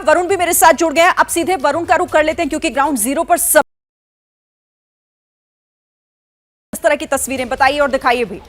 वरुण भी मेरे साथ जुड़ गए हैं। अब सीधे वरुण का रुख कर लेते हैं क्योंकि ग्राउंड जीरो पर सब इस तरह की तस्वीरें बताइए और दिखाइए भी।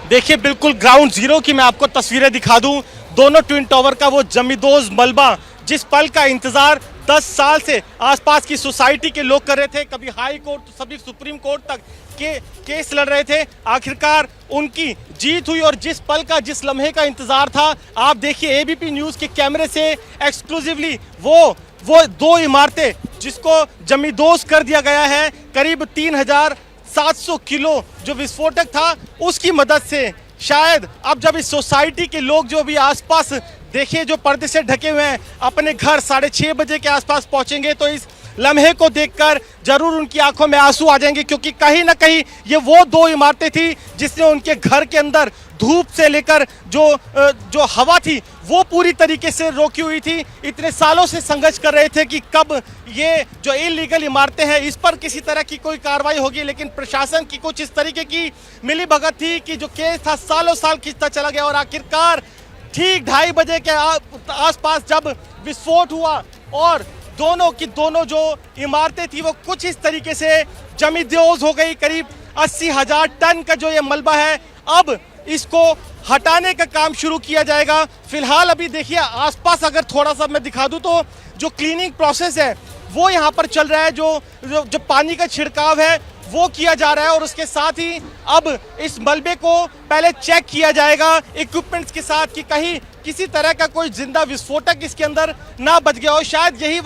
देखिए बिल्कुल ग्राउंड जीरो की मैं आपको तस्वीरें दिखा दूं। दोनों ट्विन टावर का वो जमींदोज मलबा, जिस पल का इंतजार 10 साल से आसपास की सोसाइटी के लोग कर रहे थे, कभी हाई कोर्ट तो सभी सुप्रीम कोर्ट तक के केस लड़ रहे थे, आखिरकार उनकी जीत हुई। और जिस पल का, जिस लम्हे का इंतजार था, आप देखिए एबीपी न्यूज के कैमरे से एक्सक्लूसिवली वो दो इमारतें जिसको जमींदोज कर दिया गया है, करीब 3700 किलो जो विस्फोटक था उसकी मदद से शायद अब जब इस सोसाइटी के लोग जो भी आसपास देखिए जो पर्दे से ढके हुए हैं अपने घर 6:30 बजे के आसपास पहुंचेंगे तो इस लम्हे को देखकर जरूर उनकी आंखों में आंसू आ जाएंगे, क्योंकि कहीं ना कहीं ये वो दो इमारतें थी जिसने उनके घर के अंदर धूप से लेकर जो हवा थी वो पूरी तरीके से रोकी हुई थी। इतने सालों से संघर्ष कर रहे थे कि कब ये जो इलीगल इमारतें हैं इस पर किसी तरह की कोई कार्रवाई होगी, लेकिन प्रशासन की कुछ इस तरीके की मिलीभगत थी कि जो केस था सालों साल खिंचता चला गया और आखिरकार ठीक 2:30 बजे के आसपास जब विस्फोट हुआ और दोनों जो इमारतें थी वो कुछ इस तरीके से जमींदोज हो गई। करीब 80,000 टन का जो ये मलबा है अब इसको हटाने का काम शुरू किया जाएगा। फिलहाल अभी देखिए आसपास अगर थोड़ा सा मैं दिखा दूं तो जो क्लीनिंग प्रोसेस है वो यहाँ पर चल रहा है, जो पानी का छिड़काव है वो किया जा रहा है और उसके साथ ही अब इस मलबे को पहले चेक किया जाएगा इक्विपमेंट्स के साथ कि कहीं किसी तरह का कोई जिंदा विस्फोटक इसके अंदर ना बच गया हो। शायद यही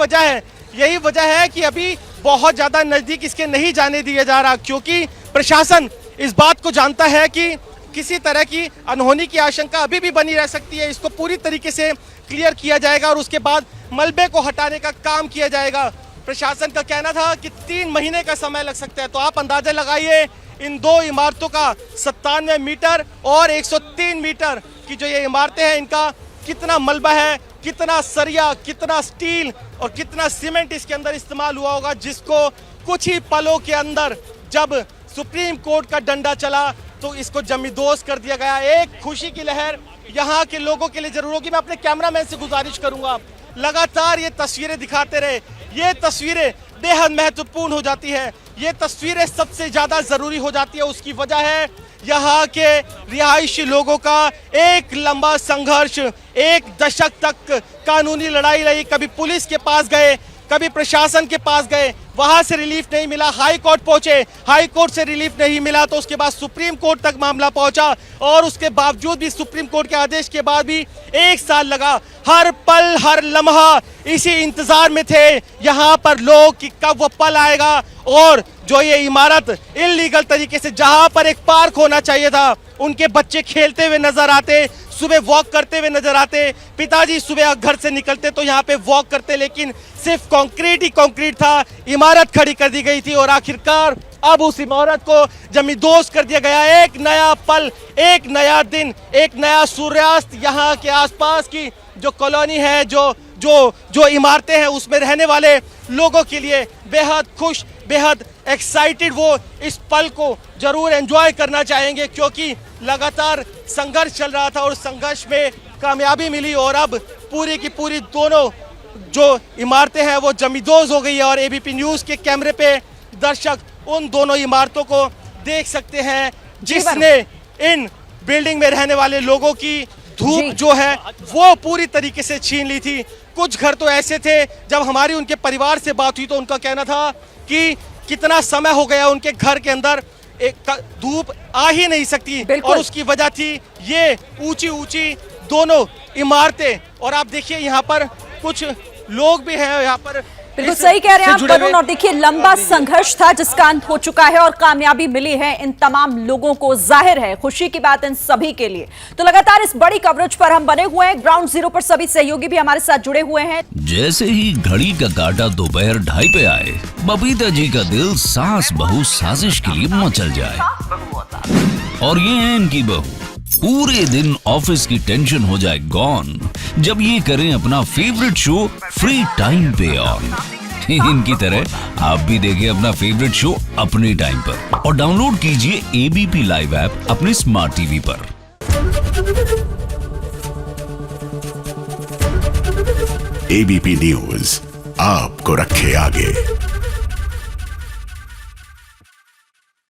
वजह है कि अभी बहुत ज़्यादा नज़दीक इसके नहीं जाने दिया जा रहा, क्योंकि प्रशासन इस बात को जानता है कि किसी तरह की अनहोनी की आशंका अभी भी बनी रह सकती है। इसको पूरी तरीके से क्लियर किया जाएगा और उसके बाद मलबे को हटाने का काम किया जाएगा। प्रशासन का कहना था कि 3 महीने का समय लग सकता है, तो आप अंदाजा लगाइए इन दो इमारतों का 97 मीटर और 103 मीटर की जो ये इमारतें हैं इनका कितना मलबा है, कितना सरिया, कितना स्टील और कितना सीमेंट इसके अंदर इस्तेमाल हुआ होगा, जिसको कुछ ही पलों के अंदर जब सुप्रीम कोर्ट का डंडा चला तो इसको जमींदोज कर दिया गया। एक खुशी की लहर यहाँ के लोगों के लिए जरूर होगी। मैं अपने कैमरामैन से गुजारिश करूंगा लगातार ये तस्वीरें दिखाते रहे। ये तस्वीरें बेहद महत्वपूर्ण हो जाती है, ये तस्वीरें सबसे ज्यादा जरूरी हो जाती है। उसकी वजह है यहाँ के रिहायशी लोगों का एक लंबा संघर्ष, 1 दशक तक कानूनी लड़ाई रही। कभी पुलिस के पास गए, कभी प्रशासन के पास गए, वहां से रिलीफ नहीं मिला, हाई कोर्ट पहुंचे, हाई कोर्ट से रिलीफ नहीं मिला तो उसके बाद सुप्रीम कोर्ट तक मामला पहुंचा और उसके बावजूद भी सुप्रीम कोर्ट के आदेश के बाद भी 1 साल लगा। हर पल हर लम्हा इसी इंतजार में थे यहाँ पर लोग कि कब वो पल आएगा और जो ये इमारत इल्लीगल तरीके से जहां पर एक पार्क होना चाहिए था, उनके बच्चे खेलते हुए नजर आते, सुबह वॉक करते हुए नजर आते, पिताजी सुबह घर से निकलते तो यहाँ पे वॉक करते, लेकिन सिर्फ कंक्रीट ही कंक्रीट था, इमारत खड़ी कर दी गई थी और आखिरकार अब उस इमारत को जमींदोज कर दिया गया। एक नया पल, एक नया दिन, एक नया सूर्यास्त यहाँ के आसपास की जो कॉलोनी है, जो इमारतें हैं उसमें रहने वाले लोगों के लिए बेहद खुश, बेहद एक्साइटेड वो इस पल को जरूर एंजॉय करना चाहेंगे, क्योंकि लगातार संघर्ष चल रहा था और संघर्ष में कामयाबी मिली और अब पूरी की पूरी दोनों जो इमारतें हैं वो जमींदोज हो गई है। और एबीपी न्यूज के कैमरे पे दर्शक उन दोनों इमारतों को देख सकते हैं जिसने इन बिल्डिंग में रहने वाले लोगों की धूप जो है वो पूरी तरीके से छीन ली थी। कुछ घर तो ऐसे थे, जब हमारी उनके परिवार से बात हुई तो उनका कहना था कि कितना समय हो गया उनके घर के अंदर एक धूप आ ही नहीं सकती और उसकी वजह थी ये ऊंची दोनों इमारतें। और आप देखिए यहाँ पर कुछ लोग भी हैं यहाँ पर। बिल्कुल सही कह रहे हैं आप वरुण, और देखिए लंबा संघर्ष था जिसका अंत हो चुका है और कामयाबी मिली है इन तमाम लोगों को। जाहिर है खुशी की बात इन सभी के लिए। तो लगातार इस बड़ी कवरेज पर हम बने हुए हैं। ग्राउंड जीरो पर सभी सहयोगी भी हमारे साथ जुड़े हुए हैं। जैसे ही घड़ी का काटा दोपहर 2:30 पे आए, बबीता जी का दिल सास बहू साजिश के लिए मचल जाए। और ये है इनकी बहू, पूरे दिन ऑफिस की टेंशन हो जाए गॉन जब ये करें अपना फेवरेट शो फ्री टाइम पे ऑन। इनकी तरह आप भी देखें अपना फेवरेट शो अपने टाइम पर और डाउनलोड कीजिए एबीपी लाइव ऐप अपने स्मार्ट टीवी पर। एबीपी न्यूज आपको रखे आगे।